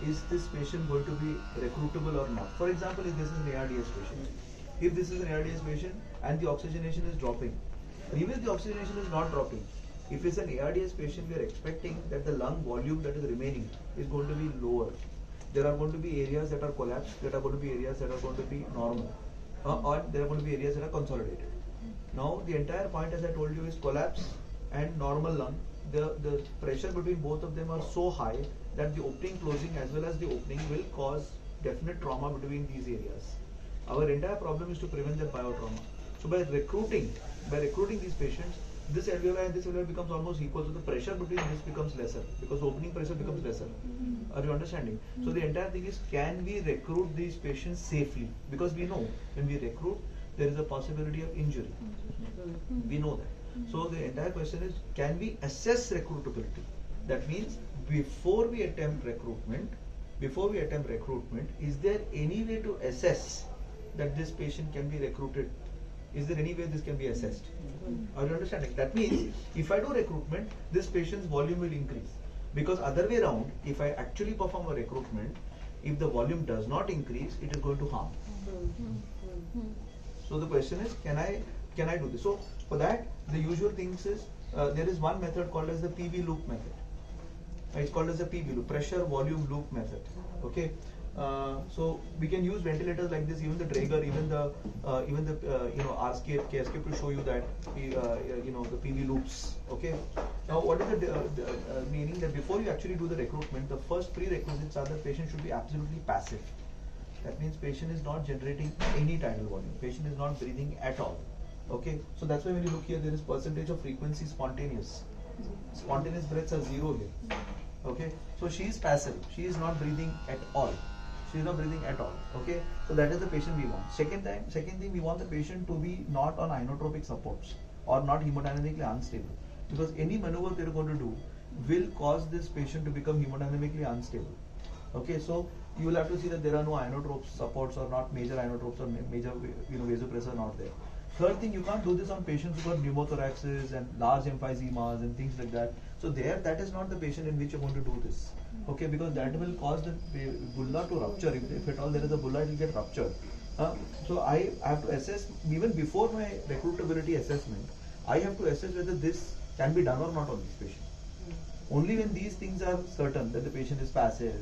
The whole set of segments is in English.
is this patient going to be recruitable or not? For example, if this is an ARDS patient, if this is an ARDS patient and the oxygenation is dropping, even if the oxygenation is not dropping, if it's an ARDS patient, we are expecting that the lung volume that is remaining is going to be lower. There are going to be areas that are collapsed, there are going to be areas that are going to be normal, or there are going to be areas that are consolidated. Now, the entire point, as I told you, is collapse and normal lung. The pressure between both of them are so high that the opening, closing as well as the opening will cause definite trauma between these areas. Our entire problem is to prevent that biotrauma. So by recruiting these patients, this alveoli and this alveoli becomes almost equal, so the pressure between this becomes lesser because the opening pressure becomes lesser. Are you understanding? So the entire thing is, can we recruit these patients safely? Because we know when we recruit, there is a possibility of injury. We know that. So the entire question is, can we assess recruitability? That means before we attempt recruitment, is there any way to assess that this patient can be recruited? Is there any way this can be assessed? Are you understanding? That means if I do recruitment, this patient's volume will increase. Because other way around, if I actually perform a recruitment, if the volume does not increase, it is going to harm. So the question is, can I do this? So for that, the usual things is, there is one method called as the PV loop method. It's called as the PV loop, pressure volume loop method. Okay. So we can use ventilators like this, even the Draeger, even the RScape, KScape to show you that the PV loops. Okay. Now, what is the meaning that before you actually do the recruitment, the first prerequisites are the patient should be absolutely passive. That means patient is not generating any tidal volume. Patient is not breathing at all. Okay. So that's why when you look here, there is percentage of frequency spontaneous. Spontaneous breaths are 0 here. Okay. So she is passive. She is not breathing at all. She is not breathing at all. Okay. So that is the patient we want. Second thing, we want the patient to be not on inotropic supports or not hemodynamically unstable. Because any maneuver they are going to do will cause this patient to become hemodynamically unstable. Okay. So you will have to see that there are no inotrope supports or not major inotropes or major vasopressor not there. Third thing, you can't do this on patients who got pneumothoraxes and large emphysemas and things like that. So that is not the patient in which you're going to do this. Okay, because that will cause the bulla to rupture. If at all there is a bulla, it will get ruptured. So I have to assess, even before my recruitability assessment, I have to assess whether this can be done or not on this patient. Only when these things are certain, that the patient is passive,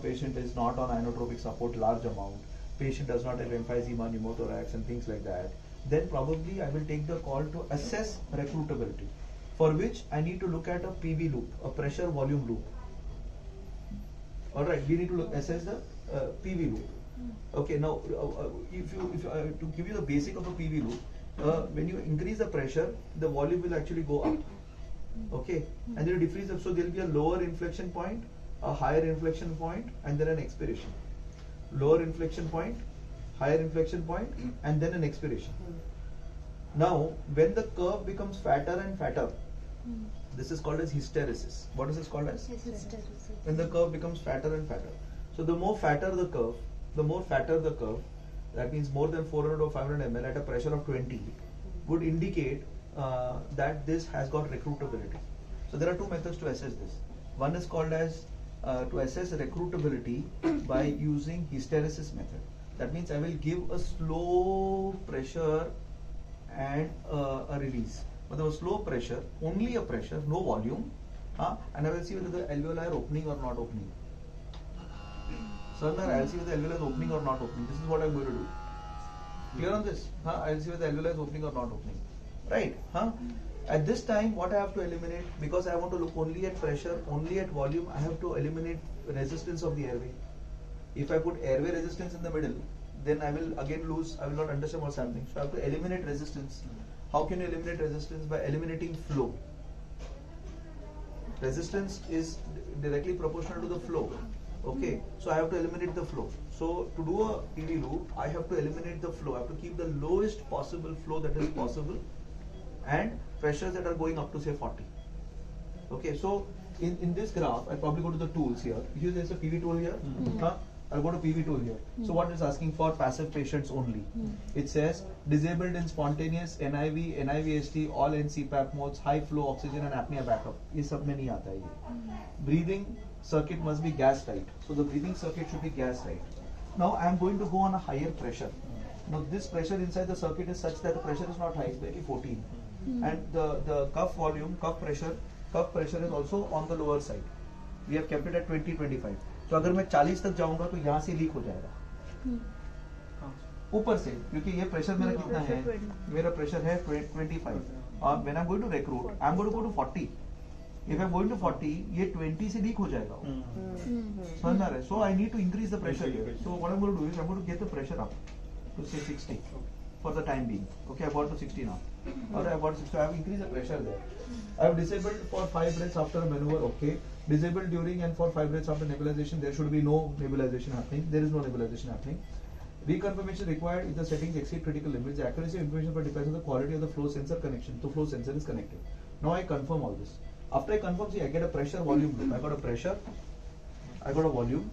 patient is not on inotropic support large amount, patient does not have emphysema, pneumothorax and things like that, then probably I will take the call to assess recruitability, for which I need to look at a PV loop, a pressure volume loop. Alright, we need to assess the PV loop. Okay, now if to give you the basic of a PV loop, when you increase the pressure, the volume will actually go up. Okay, and then you decrease it, so there will be a lower inflection point, a higher inflection point, and then an expiration. Lower inflection point, higher inflection point, and then an expiration. Now, when the curve becomes fatter and fatter, this is called as hysteresis. What is this called as? Hysteresis. When the curve becomes fatter and fatter. So the more fatter the curve, that means more than 400 or 500 ml at a pressure of 20, would indicate that this has got recruitability. So there are two methods to assess this. One is called as to assess recruitability by using hysteresis method. That means I will give a slow pressure and a release. But a slow pressure, only a pressure, no volume, and I will see whether the alveoli are opening or not opening. So I will see whether the alveoli is opening or not opening. This is what I am going to do. Clear on this? I will see whether the alveoli is opening or not opening. Right? At this time, what I have to eliminate, because I want to look only at pressure, only at volume, I have to eliminate resistance of the airway. If I put airway resistance in the middle, then I will again lose, I will not understand what's happening. So I have to eliminate resistance. How can you eliminate resistance? By eliminating flow. Resistance is directly proportional to the flow. Okay, so I have to eliminate the flow. So to do a PV loop, I have to eliminate the flow. I have to keep the lowest possible flow that is possible and pressures that are going up to say 40. Okay, so in this graph, I probably go to the tools here. Here there's a PV tool here. I'll go to PV tool here. So what it's asking for passive patients only. It says disabled in spontaneous, NIV, NIVST, all in CPAP modes, high flow oxygen and apnea backup. ये सब में नहीं आता है ये. Breathing circuit must be gas tight. So the breathing circuit should be gas tight. Now I am going to go on a higher pressure. Now this pressure inside the circuit is such that the pressure is not high, it's maybe 14. And the cuff volume, cuff pressure is also on the lower side. We have kept it at 20-25. So अगर मैं 40 तक जाऊंगा तो यहाँ से leak हो जाएगा ऊपर से, क्योंकि ये प्रेशर मेरा कितना है, मेरा प्रेशर है 25 और when I'm going to recruit, I'm going to go to 40. If I'm going to 40, ये 20 से लीक हो जाएगा समझ में आ रहा है. So I need to increase the pressure here. So what I'm going to do is I'm going to get the pressure up to say 60 for the time being. Okay, I've got to 60 now. Alright, I've got to 60. I have increased the pressure there. I have disabled for 5 breaths after a maneuver. Okay, disabled during and for 5 breaths after nebulization. There should be no nebulization happening. There is no nebulization happening. Reconfirmation required if the settings exceed critical limits. The accuracy of information but depends on the quality of the flow sensor connection. The flow sensor is connected. Now I confirm all this. After I confirm, see, I get a pressure volume loop. I got a pressure, I got a volume,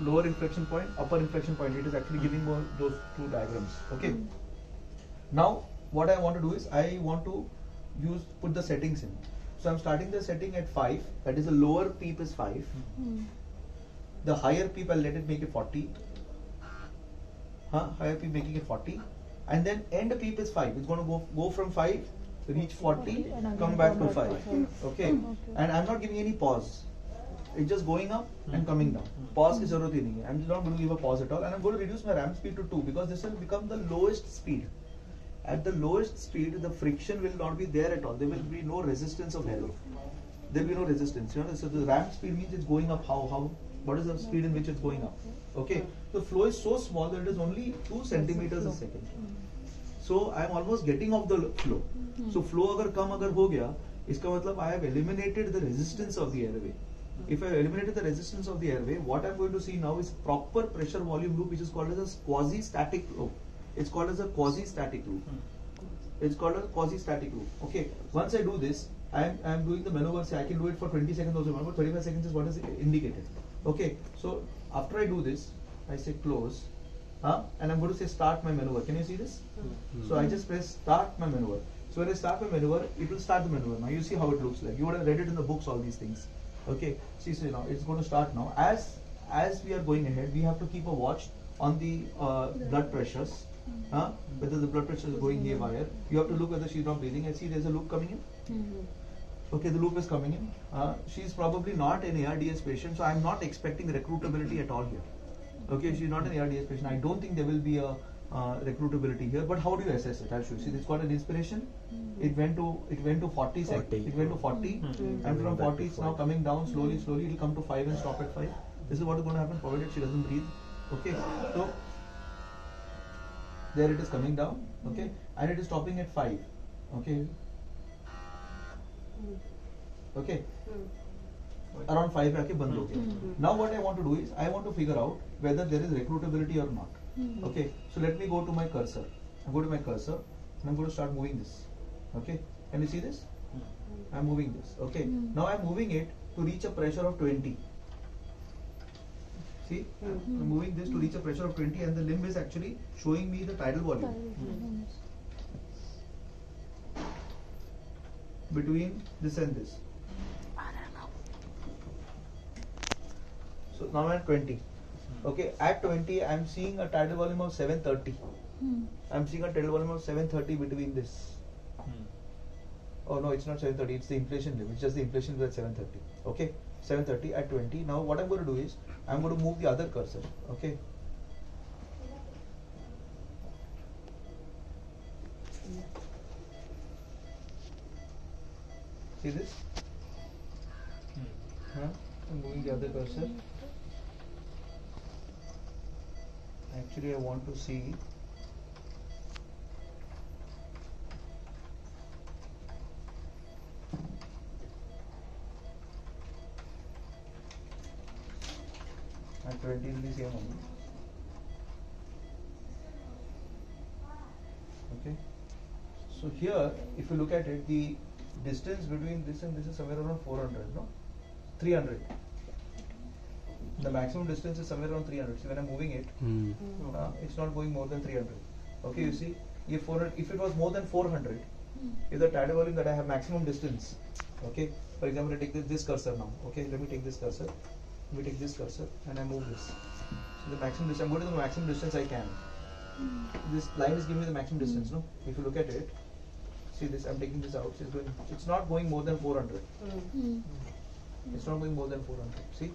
lower inflection point, upper inflection point. It is actually giving more those two diagrams. Okay. Now what I want to do is I want to put the settings in. So I'm starting the setting at 5. That is the lower peep is 5. The higher peep I'll let it make it 40. Higher peep making it 40, and then end peep is 5. It's going to go from 5, reach 40, come back to 5. Okay, and I'm not giving any pause. It's just going up and coming down. Pause is zero. I'm not going to give a pause at all, and I'm going to reduce my ramp speed to 2 because this will become the lowest speed. At the lowest speed, the friction will not be there at all. There will be no resistance of aero. There will be no resistance. You know, so the ramp speed means it's going up. What is the speed in which it's going up? Okay, the flow is so small that it is only 2 centimeters a second. So I am almost getting off the flow. So flow agar kam agar ho gaya, iska matlab I have eliminated the resistance of the airway. If I have eliminated the resistance of the airway, what I am going to see now is proper pressure volume loop, which is called as a quasi-static loop. It's called as a quasi-static loop. It's called a quasi-static loop. Okay, once I do this, I am doing the maneuver. Say I can do it for 20 seconds also. But 35 seconds is what is indicated. Okay, so after I do this, I say close, and I'm going to say start my maneuver. Can you see this? So I just press start my maneuver. So when I start my maneuver, it will start the maneuver. Now you see how it looks like. You would have read it in the books, all these things. Okay, see, so now it's going to start now. As we are going ahead, we have to keep a watch on the blood pressures. Whether the blood pressure is going haywire. You have to look whether she's not breathing. And see, there's a loop coming in. Okay, the loop is coming in. She's probably not an ARDS patient, so I'm not expecting recruitability at all here. Okay, she's not an ARDS patient. I don't think there will be a recruitability here. But how do you assess it? I'll show you. See, it's got an inspiration. It went to 40 seconds. It went to 40, and from 40 it's now coming down slowly. It will come to 5 and stop at 5. This is what is going to happen, provided she doesn't breathe. Okay, so there it is coming down. Okay, and it is stopping at 5. Okay. Okay. Around 5 आके बंद हो गया. Now what I want to do is I want to figure out whether there is recruitability or not. Okay. So let me go to my cursor. I go to my cursor and I'm going to start moving this. Okay. Can you see this? I'm moving this. Okay. Now I'm moving it to reach a pressure of 20. See, I'm moving this to reach a pressure of 20, and the limb is actually showing me the tidal volume between this and this. So now I'm at 20. Okay, at 20 I'm seeing a tidal volume of 730. I'm seeing a tidal volume of 730 between this. Oh no, it's not 730, it's the inflation limit. It's just the inflation limit at 730. Okay, 730 at 20. Now what I'm going to do is I'm going to move the other cursor. Okay. See this? I'm moving the other cursor. Actually, I want to see at 20 will be same only. Okay. So here, if you look at it, the distance between this and this is somewhere around 400, no? 300. The maximum distance is somewhere around 300. So when I'm moving it, it's not going more than 300. Okay, you see, if it was more than 400, if the tidal volume that I have maximum distance Okay, for example, I take this cursor now. Okay, let me take this cursor. Let me take this cursor and I move this. So the maximum distance, I'm going to the maximum distance I can. This line is giving me the maximum distance, no? If you look at it, see this, I'm taking this out. It's not going more than 400. It's not going more than 400. See,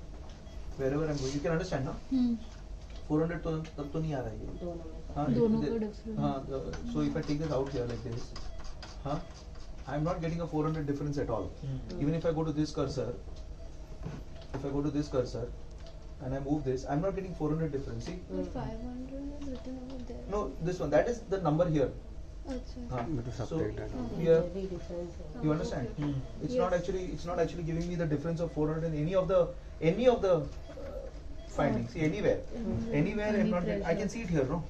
wherever I'm going, you can understand, no? 400 तो तब तो नहीं आ रहा है ये. दोनों का difference. So if I take this out here like this, I'm not getting a 400 difference at all. Even if I go to this cursor, and I move this, I'm not getting 400 difference. See? But 500 is written over there. No, this one. That is the number here. Achha. So here, you understand? It's not actually giving me the difference of 400 in any of the findings. See, anywhere I'm not. I can see it here, no?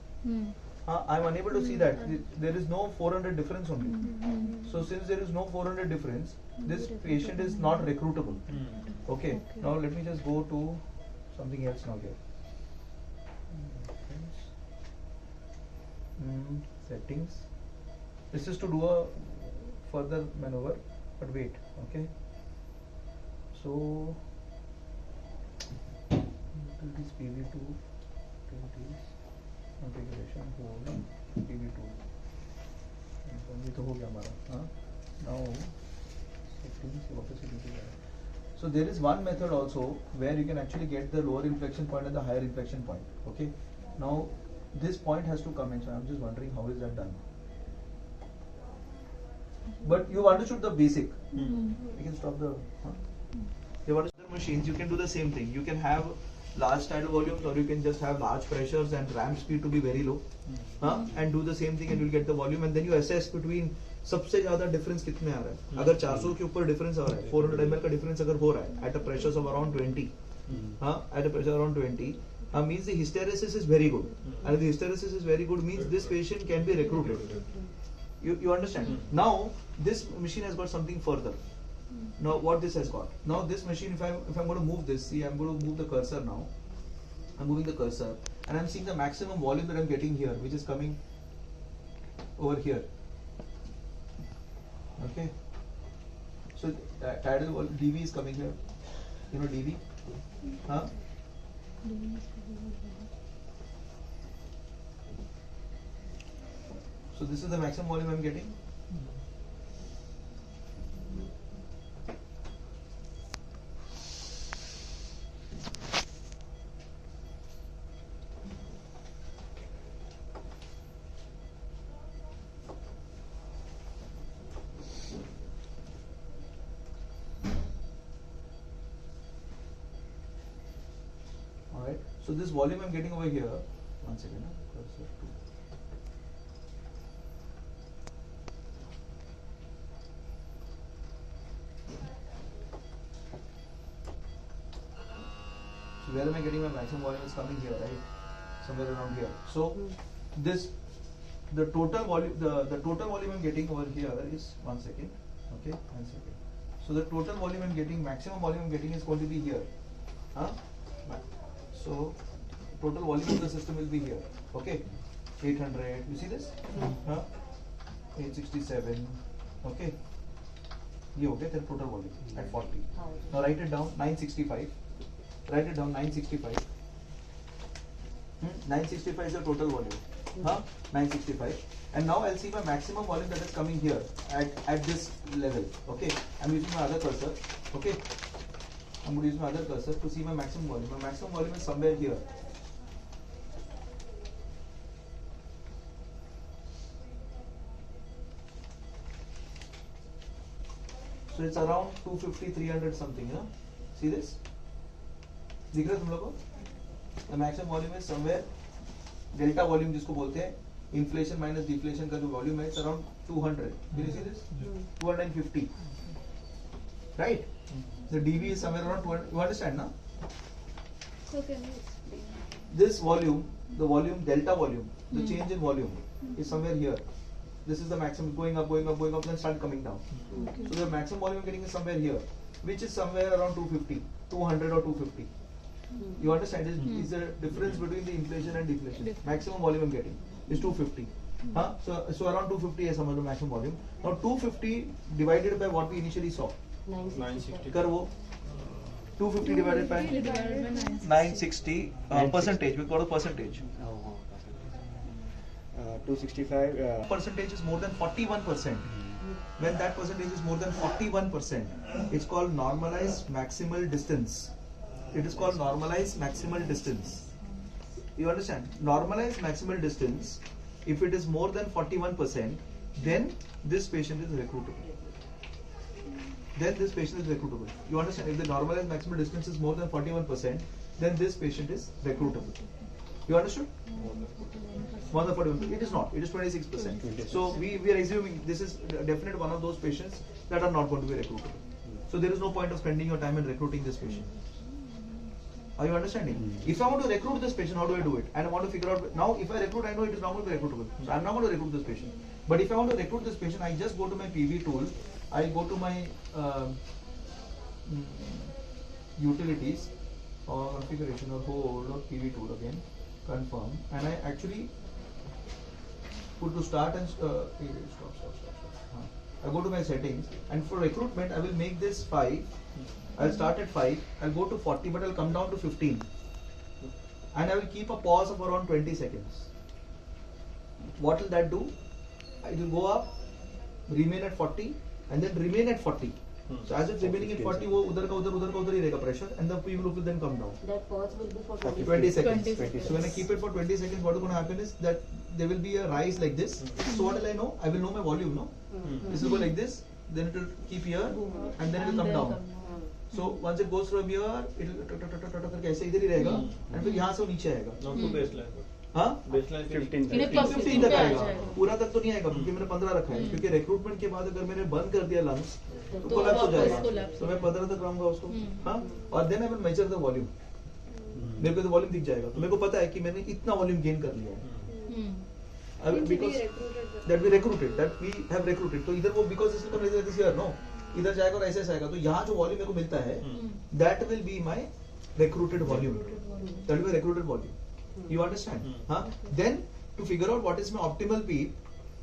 I'm unable to see that. There is no 400 difference only. So since there is no 400 difference, this patient is not recruitable. Okay. Now let me just go to something else now here. Settings. This is to do a further maneuver, but wait. Okay. So this PV2, configuration hold PV2. Now so there is one method also where you can actually get the lower inflection point and the higher inflection point. Okay. Now this point has to come in. So I'm just wondering how is that done. But you've understood the basic. You can stop the. You've understood the machines. You can do the same thing. You can have large tidal volumes, or you can just have large pressures and ramp speed to be very low, and do the same thing and you'll get the volume, and then you assess between सबसे ज़्यादा difference कितने आ रहा है. अगर 400 के ऊपर difference आ रहा है, 400 ml का difference अगर हो रहा है at a pressures of around 20, at a pressure around 20, means the hysteresis is very good, and if the hysteresis is very good means this patient can be recruited. You understand? Now this machine has got something further. Now what this has got? Now this machine, if I'm going to move this, see, I'm going to move the cursor now. I'm moving the cursor and I'm seeing the maximum volume that I'm getting here, which is coming over here. Okay. So tidal volume dV is coming here. You know dV? So this is the maximum volume I'm getting. Alright, so this volume I'm getting over here, one second, cursor 2. So where am I getting my maximum volume? Is coming here, right? Somewhere around here. So this, the total volume, the total volume I'm getting over here is, one second, okay, 1 second. So the total volume I'm getting, maximum volume I'm getting is going to be here. So total volume of the system will be here. Okay, 800. You see this? 867. Okay. You okay? Then total volume at 40. Now write it down. 965. Write it down. 965. 965 is the total volume. 965. And now I'll see my maximum volume that is coming here at this level. Okay. I'm using my other cursor. Okay. I'm going to use my other cursor to see my maximum volume. My maximum volume is somewhere here. So it's around 250, 300 something. See this? दिख रहा है तुम लोगों को? The maximum volume is somewhere. Delta volume जिसको बोलते हैं. Inflation minus deflation का जो volume है, it's around 200. Can you see this? 250. Right? The dV is somewhere around 200. You understand, na? So can you explain? This volume, the volume, delta volume, the change in volume is somewhere here. This is the maximum, going up, then start coming down. Okay. So the maximum volume I'm getting is somewhere here, which is somewhere around 250, 200 or 250. You understand? Is the difference between the inflation and deflation. Maximum volume I'm getting is 250. So around 250 is some of the maximum volume. Now 250 divided by what we initially saw. 960 कर वो 250 divided by 960 percentage. We call it percentage. 265 Percentage is more than 41%. When that percentage is more than 41%, it's called normalized maximal distance. It is called normalized maximal distance. You understand? Normalized maximal distance, if it is more than 41%, then this patient is recruitable. Then this patient is recruitable. You understand? If the normalized maximal distance is more than 41%, then this patient is recruitable. You understood? More than 41%. It is not. It is 26%. So we are assuming this is definitely one of those patients that are not going to be recruitable. So there is no point of spending your time in recruiting this patient. Are you understanding? If I want to recruit this patient, how do I do it? And I want to figure out, now if I recruit, I know it is not going to be recruitable. So I'm not going to recruit this patient. But if I want to recruit this patient, I just go to my PV tool, I go to my utilities or configuration or hold or PV tool again, confirm, and I actually put to start and stop. I go to my settings, and for recruitment, I will make this 5. I'll start at 5, I'll go to 40, but I'll come down to 15. And I will keep a pause of around 20 seconds. What will that do? It will go up, remain at 40, and then remain at 40. So as it's remaining at 40, वो उधर का उधर ही रहेगा pressure, and the PV loop will then come down. That pause will be for 20 seconds. So when I keep it for 20 seconds, what is going to happen is that there will be a rise like this. So what will I know? I will know my volume, no? This will go like this, then it will keep here, and then it will come down. So once it goes from here, it will करके ऐसे इधर ही रहेगा, and फिर यहाँ से वो नीचे आएगा. not to baseline. हाँ? Baseline 15 15 तक आएगा. पूरा तक तो नहीं आएगा क्योंकि मैंने 15 रखा है. क्योंकि रिक्रूटमेंट के बाद अगर मैंने बंद कर दिया लंग्स तो कोलैप्स हो जाएगा. तो मैं 15 तक रहूंगा उसको. हाँ? और then I will measure the volume. मेरे को तो वॉल्यूम दिख जाएगा. तो मेरे को पता है कि मैंने इतना वॉल्यूम गेन कर लिया है. Because that we recruited, that we have recruited. तो इधर वो because this will come this here, no? इधर जाएगा और ऐसे आएगा. तो यहाँ जो वॉल्यूम मेरे को मिलता है, that will be my recruited volume. That will be recruited volume. You understand? Huh? Then to figure out what is my optimal peak,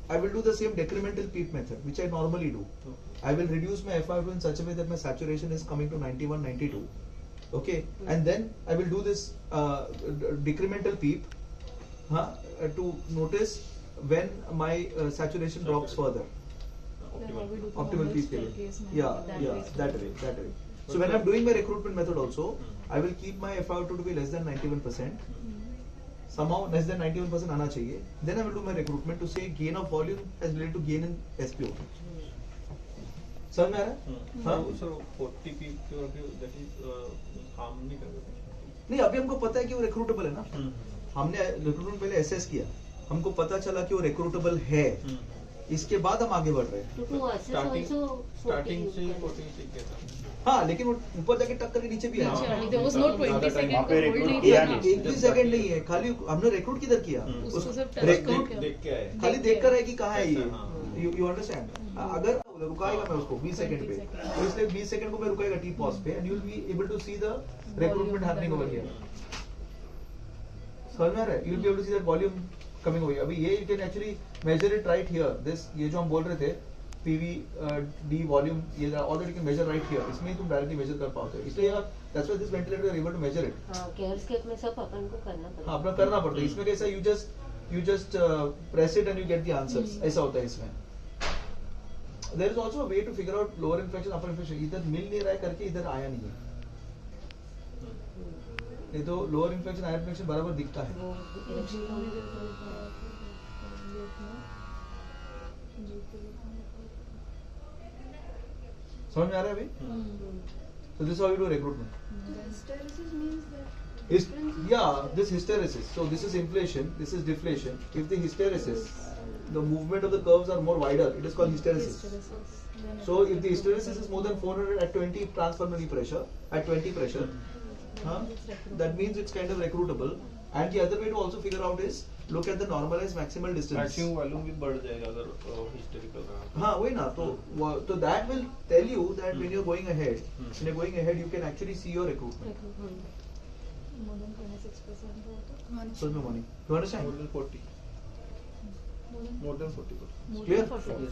I will do the same decremental peak method, which I normally do. I will reduce my FiO2 in such a way that my saturation is coming to 91, 92. Okay, and then I will do this decremental peep to notice when my saturation drops further. Optimal peep case. Yeah, that way. So when I'm doing my recruitment method also, I will keep my FiO2 to be less than 91%. Somehow less than 91% आना चाहिए. Then I will do my recruitment to say gain of volume as related to gain in SPO. समझ में आ रहा है? हाँ? Sir 40 peak that is काम नहीं कर रहे. नहीं, अभी हमको पता है कि वो recruitable है ना. हमने recruitment पहले assess किया. हमको पता चला कि वो recruitable है. इसके बाद हम आगे बढ़ रहे हैं. स्टार्टिंग से 40 ठीक है था. हाँ, लेकिन वो ऊपर जाके टक्कर के नीचे भी है. There was no 20 second का hold नहीं एक था. भी सेकंड नहीं है. खाली हमने रिक्रूट किधर किया? उसको सिर्फ देख के आए. खाली देख कर है कि कहाँ है ये. You understand? अगर रुकाएगा मैं उसको 20 सेकंड पे, तो इसलिए 20 सेकंड को मैं रुकाएगा टी पॉज पे, and you will be able to see the recruitment happening over here. समझ में आ रहा है? You will be able to see that volume coming over here. अभी ये you can actually measure it right here. This ये जो हम बोल रहे थे PV D volume, ये already you can measure right here. इसमें तुम directly measure कर पाओगे. इसलिए यार that's why this ventilator are able to measure it. हाँ, CareScape में सब अपन को करना पड़ता है. हाँ, अपना करना पड़ता है. इसमें कैसा you just press it and you get the answers. ऐसा होता है इसमें. There is also a way to figure out lower infection, upper infection. इधर मिल नहीं रहा है करके इधर आया नहीं है. ये तो lower infection, higher infection बराबर दिखता है. समझ में आ रहा है अभी? So this is how you do recruitment. Hysteresis means that This hysteresis. So this is inflation, this is deflation. If the hysteresis, the movement of the curves are more wider, it is called hysteresis. So if the hysteresis is more than 400 at 20 transpulmonary pressure, at 20 pressure, that means it's kind of recruitable. And the other way to also figure out is look at the normalized maximal distance. Maximum volume भी बढ़ जाएगा अगर hysterical रहा. हाँ, वही ना. तो that will tell you that when you're going ahead, you can actually see your recruitment. more than 26%. So no money. You understand? More than 40. More than 40%. More Clear? than 40%.